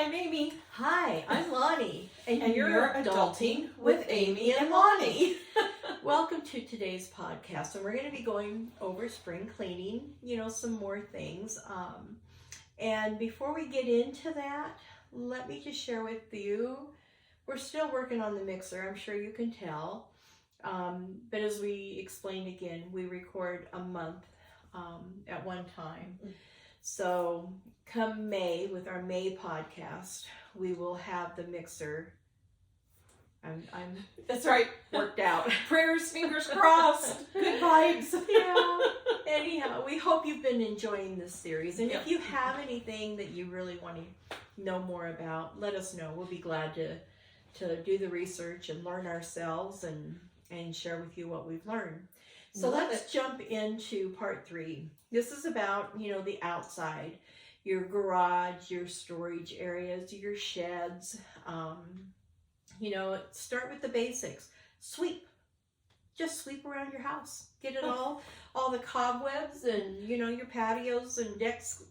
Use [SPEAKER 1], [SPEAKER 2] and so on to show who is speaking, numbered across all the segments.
[SPEAKER 1] I'm Amy.
[SPEAKER 2] Hi, I'm Lonnie,
[SPEAKER 1] And you're adulting with Amy and Lonnie.
[SPEAKER 2] Welcome to today's podcast, and we're going to be going over spring cleaning, some more things. And before we get into that, let me just share with you, we're still working on the mixer, I'm sure you can tell. But as we explained again, we record a month at one time. So come May, with our May podcast, we will have the mixer. I'm
[SPEAKER 1] That's right.
[SPEAKER 2] worked out.
[SPEAKER 1] Prayers, fingers crossed. Good vibes.
[SPEAKER 2] Yeah. Anyhow, we hope you've been enjoying this series. And
[SPEAKER 1] Yep.
[SPEAKER 2] if you have anything that you really want to know more about, let us know. We'll be glad to do the research and learn ourselves and share with you what we've learned. So let's jump into part 3. This is about, the outside, your garage, your storage areas, your sheds. Start with the basics. Sweep. Just sweep around your house. Get it all the cobwebs and, your patios and decks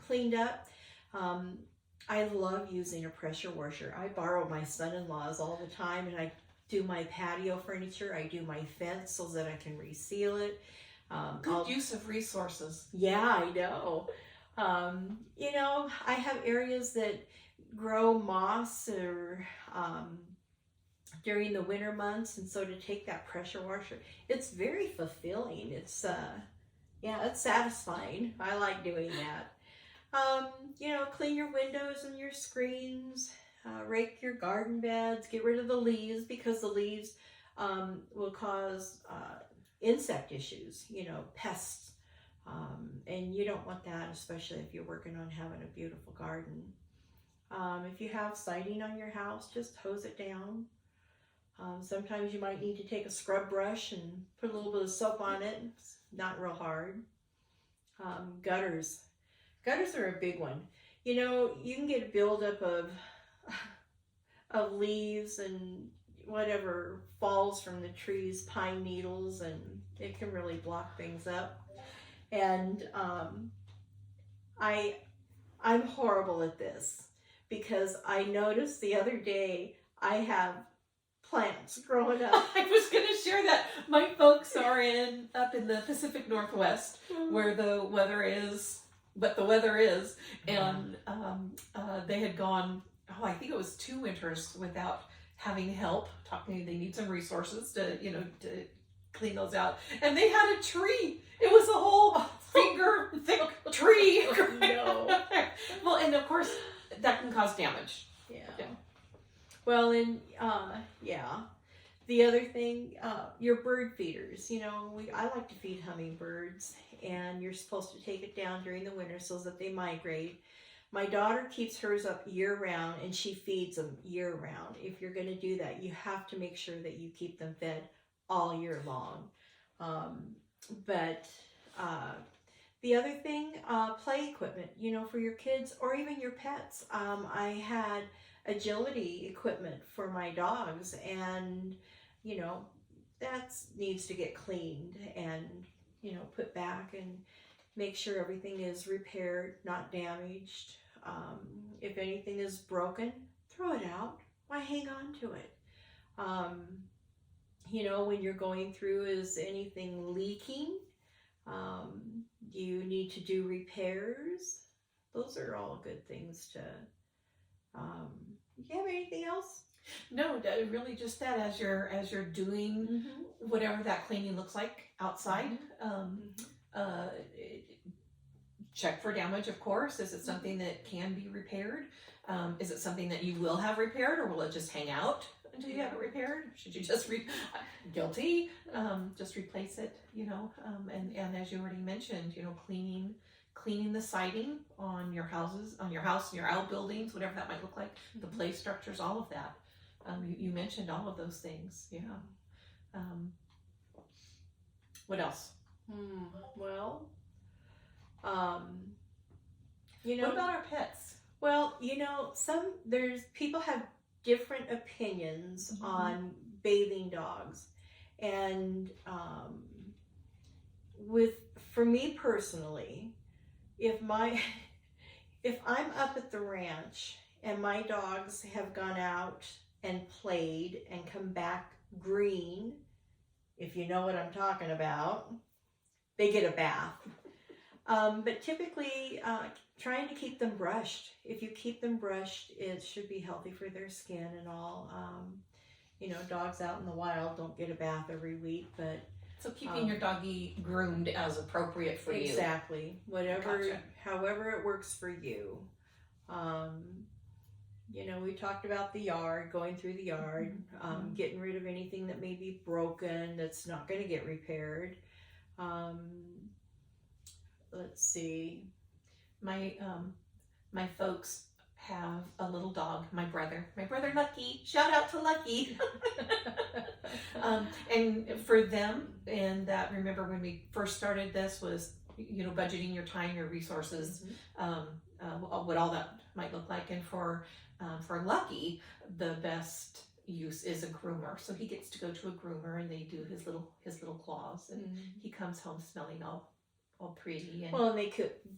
[SPEAKER 2] cleaned up. I love using a pressure washer. I borrow my son-in-law's all the time, and I do my patio furniture. I do my fence so that I can reseal it.
[SPEAKER 1] Good use of resources.
[SPEAKER 2] Yeah, I know. I have areas that grow moss or during the winter months, and so to take that pressure washer, it's very fulfilling. It's it's satisfying. I like doing that. Clean your windows and your screens, rake your garden beds, get rid of the leaves, because the leaves will cause insect issues, pests. And you don't want that, especially if you're working on having a beautiful garden. If you have siding on your house, just hose it down. Sometimes you might need to take a scrub brush and put a little bit of soap on it. It's not real hard. Gutters. Gutters are a big one. You can get a buildup of leaves and whatever falls from the trees, pine needles, and it can really block things up. And I'm horrible at this, because I noticed the other day I have plants growing up.
[SPEAKER 1] I was going to share that. My folks are up in the Pacific Northwest, where the weather is, and they had gone, I think it was 2 winters without having help. They need some resources to clean those out. And they had a tree. It was a whole finger thick tree.
[SPEAKER 2] Oh, no.
[SPEAKER 1] Well, and of course that can cause damage.
[SPEAKER 2] Yeah. Well, and the other thing, your bird feeders. I like to feed hummingbirds, and you're supposed to take it down during the winter so that they migrate. My daughter keeps hers up year-round, and she feeds them year-round. If you're going to do that, you have to make sure that you keep them fed all year long. But the other thing, play equipment, for your kids or even your pets. I had agility equipment for my dogs, and, that needs to get cleaned and, put back and make sure everything is repaired, not damaged. If anything is broken, throw it out. Why hang on to it? When you're going through, is anything leaking? Do you need to do repairs? Those are all good things to... Do you have anything else?
[SPEAKER 1] No, really just that, as you're doing whatever that cleaning looks like outside. Check for damage, of course. Is it something that can be repaired? Is it something that you will have repaired, or will it just hang out until you have it repaired? Should you just guilty? Just replace it, and as you already mentioned, cleaning the siding on your houses, on your house, your outbuildings, whatever that might look like, the play structures, all of that. You mentioned all of those things. Yeah. What else?
[SPEAKER 2] Well,
[SPEAKER 1] what about our pets?
[SPEAKER 2] Well, people have different opinions on bathing dogs, and for me personally, if if I'm up at the ranch and my dogs have gone out and played and come back green, if you know what I'm talking about, they get a bath. But typically, trying to keep them brushed. If you keep them brushed, it should be healthy for their skin and all. You know, dogs out in the wild don't get a bath every week, but
[SPEAKER 1] So keeping your doggy groomed as appropriate for you.
[SPEAKER 2] exactly. Whatever,
[SPEAKER 1] Gotcha.
[SPEAKER 2] however it works for you. You know, we talked about the yard, going through the yard, getting rid of anything that may be broken, that's not going to get repaired. Let's see.
[SPEAKER 1] My folks have a little dog, my brother Lucky, shout out to Lucky. And for them, and that, remember when we first started this was, you know, budgeting your time, your resources, what all that might look like. And for Lucky, the best use is a groomer. So he gets to go to a groomer and they do his little claws, and he comes home smelling all pretty. And
[SPEAKER 2] well, and they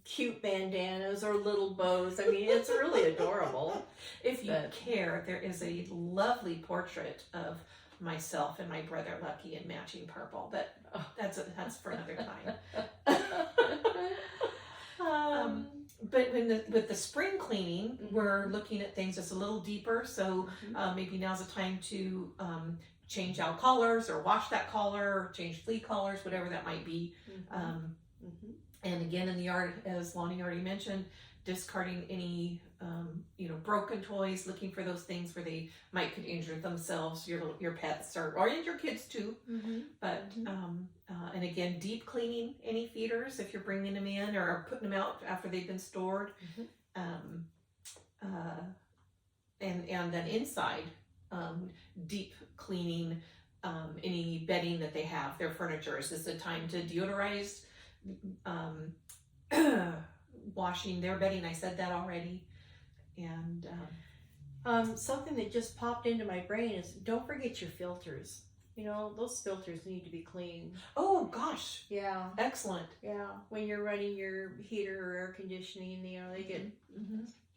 [SPEAKER 2] cute bandanas or little bows. I mean, it's really adorable.
[SPEAKER 1] If you care, there is a lovely portrait of myself and my brother Lucky in matching purple, but that's for another time. But with the spring cleaning, we're looking at things just a little deeper. So maybe now's the time to change out collars or wash that collar, or change flea collars, whatever that might be. And again, in the yard, as Lonnie already mentioned, discarding any you know, broken toys, looking for those things where they could injure themselves, your pets, or your kids too. But and again, deep cleaning any feeders if you're bringing them in or putting them out after they've been stored. And then inside, deep cleaning any bedding that they have, their furniture. Is this a time to deodorize? Washing their bedding, I said that already. And
[SPEAKER 2] something that just popped into my brain is, don't forget your filters. You know, those filters need to be clean.
[SPEAKER 1] Oh gosh,
[SPEAKER 2] Yeah.
[SPEAKER 1] excellent.
[SPEAKER 2] Yeah. When you're running your heater or air conditioning, you know, they get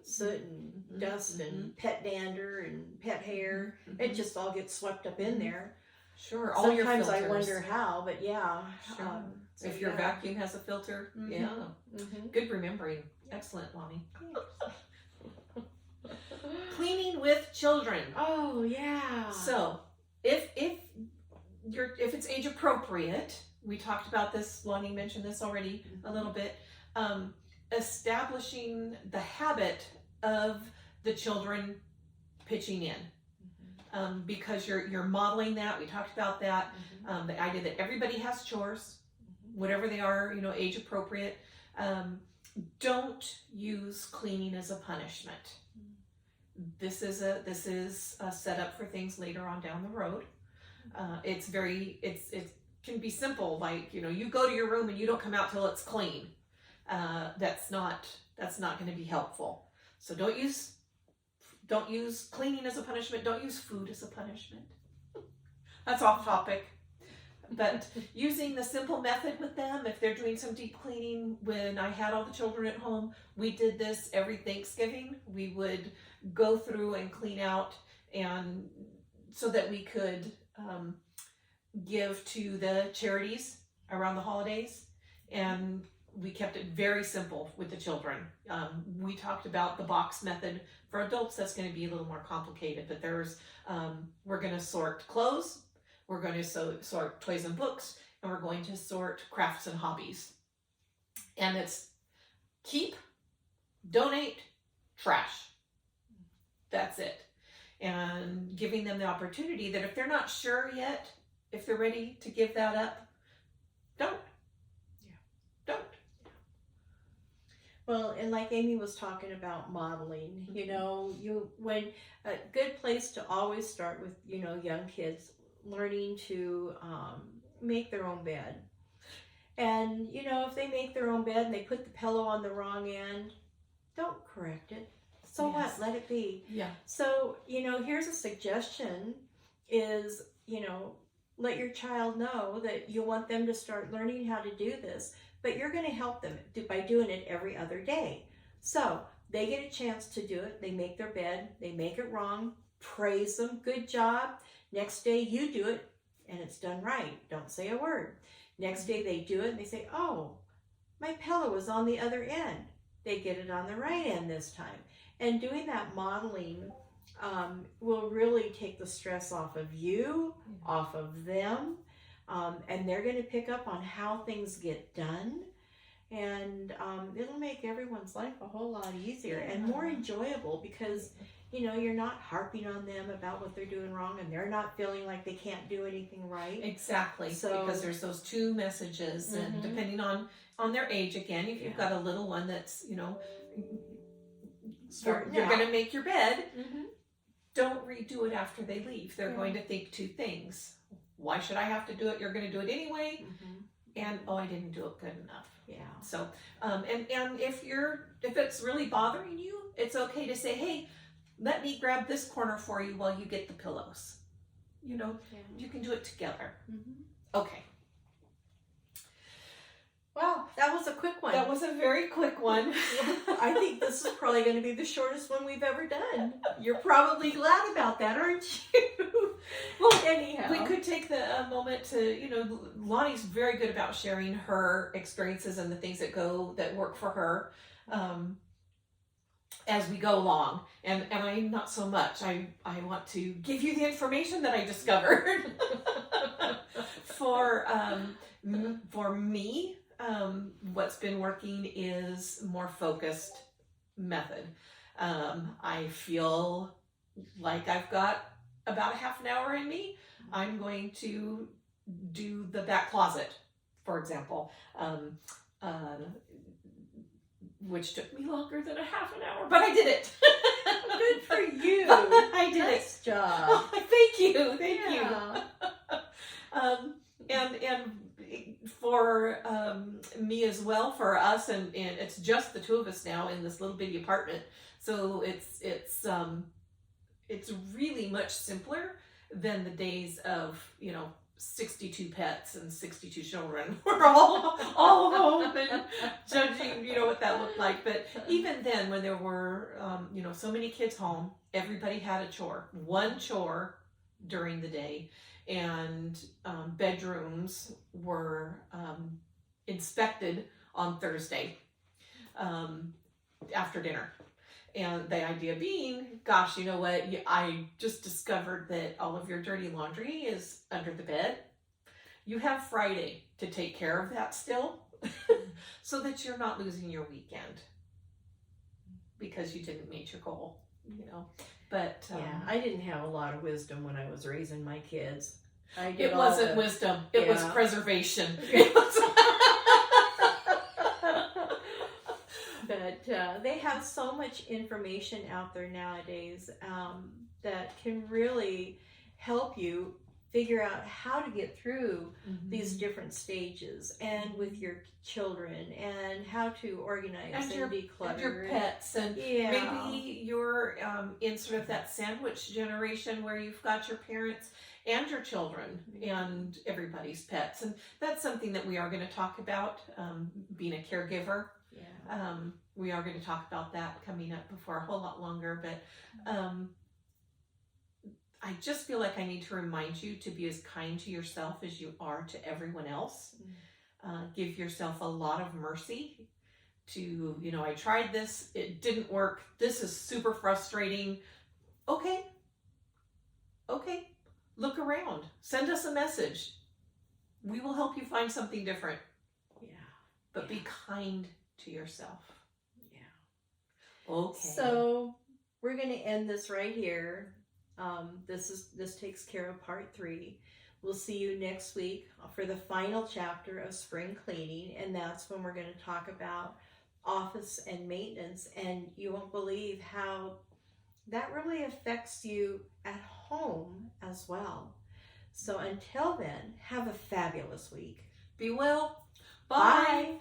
[SPEAKER 2] soot and dust and pet dander and pet hair. It just all gets swept up in there.
[SPEAKER 1] Sure. All your
[SPEAKER 2] Sometimes
[SPEAKER 1] filters.
[SPEAKER 2] I wonder how, but yeah.
[SPEAKER 1] Sure.
[SPEAKER 2] So
[SPEAKER 1] if your vacuum has a filter, good remembering. Excellent, Lonnie. Cleaning with children.
[SPEAKER 2] Oh yeah.
[SPEAKER 1] So if it's age appropriate, we talked about this. Lonnie mentioned this already a little bit. Establishing the habit of the children pitching in, because you're modeling that. We talked about that. The idea that everybody has chores, whatever they are, you know, age appropriate. Don't use cleaning as a punishment. This is a setup for things later on down the road. It can be simple, like, you know, you go to your room and you don't come out till it's clean. That's not going to be helpful. So don't use cleaning as a punishment. Don't use food as a punishment. That's off topic. But using the simple method with them, if they're doing some deep cleaning, when I had all the children at home, we did this every Thanksgiving. We would go through and clean out, and so that we could give to the charities around the holidays. And we kept it very simple with the children. We talked about the box method. For adults, that's going to be a little more complicated, but we're going to sort clothes. We're going to sort toys and books, and we're going to sort crafts and hobbies. And it's keep, donate, trash. That's it. And giving them the opportunity that if they're not sure yet, if they're ready to give that up, don't.
[SPEAKER 2] Well, and like Amy was talking about modeling, you know, when a good place to always start with, you know, young kids learning to make their own bed. And, you know, if they make their own bed and they put the pillow on the wrong end, don't correct it. So what? Let it be.
[SPEAKER 1] Yeah.
[SPEAKER 2] So, you know, here's a suggestion is, you know, let your child know that you want them to start learning how to do this, but you're going to help them by doing it every other day. So they get a chance to do it. They make their bed, they make it wrong, praise them, good job. Next day you do it and it's done right. Don't say a word. Next day they do it and they say, oh, my pillow was on the other end. They get it on the right end this time. And doing that modeling will really take the stress off of you, off of them, and they're going to pick up on how things get done. And it'll make everyone's life a whole lot easier and more enjoyable, because you know, you're not harping on them about what they're doing wrong, and they're not feeling like they can't do anything right.
[SPEAKER 1] Exactly.
[SPEAKER 2] So,
[SPEAKER 1] because there's those two messages, and depending on their age, again, if you've got a little one that's, you know, you're going to make your bed, don't redo it after they leave. They're going to think two things. Why should I have to do it? You're going to do it anyway. And, oh, I didn't do it good enough.
[SPEAKER 2] Yeah.
[SPEAKER 1] So, and if it's really bothering you, it's okay to say, hey, let me grab this corner for you while you get the pillows. You know, you can do it together. Okay.
[SPEAKER 2] Wow, that was a quick one.
[SPEAKER 1] That was a very quick one.
[SPEAKER 2] I think this is probably going to be the shortest one we've ever done. You're probably glad about that, aren't you? Well, anyhow.
[SPEAKER 1] We could take a moment to, you know, Lonnie's very good about sharing her experiences and the things that work for her as we go along. And I'm not so much. I want to give you the information that I discovered. For me, what's been working is more focused method. I feel like I've got about a half an hour in me. I'm going to do the back closet, for example, which took me longer than a half an hour, but I did it.
[SPEAKER 2] Good for you.
[SPEAKER 1] I did it.
[SPEAKER 2] Nice job.
[SPEAKER 1] Oh, thank you. And for me as well, for us, and it's just the two of us now in this little bitty apartment. So it's really much simpler than the days of, you know, 62 pets and 62 children. We're all home and judging, you know, what that looked like. But even then, when there were, you know, so many kids home, everybody had a chore, one chore during the day. And bedrooms were inspected on Thursday after dinner. And the idea being, gosh, you know what? I just discovered that all of your dirty laundry is under the bed. You have Friday to take care of that still, so that you're not losing your weekend because you didn't meet your goal, you know. But
[SPEAKER 2] I didn't have a lot of wisdom when I was raising my kids.
[SPEAKER 1] It wasn't wisdom. It was preservation.
[SPEAKER 2] But they have so much information out there nowadays that can really help you figure out how to get through these different stages, and with your children, and how to organize and declutter. And your
[SPEAKER 1] pets, and maybe you're in sort of that sandwich generation where you've got your parents and your children and everybody's pets. And that's something that we are going to talk about, being a caregiver. We are going to talk about that coming up before a whole lot longer, but I just feel like I need to remind you to be as kind to yourself as you are to everyone else. Give yourself a lot of mercy to, you know, I tried this, it didn't work, this is super frustrating. Okay, look around, send us a message. We will help you find something different. But be kind to yourself. Okay.
[SPEAKER 2] So we're going to end this right here. This takes care of part 3. We'll see you next week for the final chapter of spring cleaning, and that's when we're going to talk about office and maintenance, and you won't believe how that really affects you at home as well. So until then, have a fabulous week.
[SPEAKER 1] Be well.
[SPEAKER 2] Bye.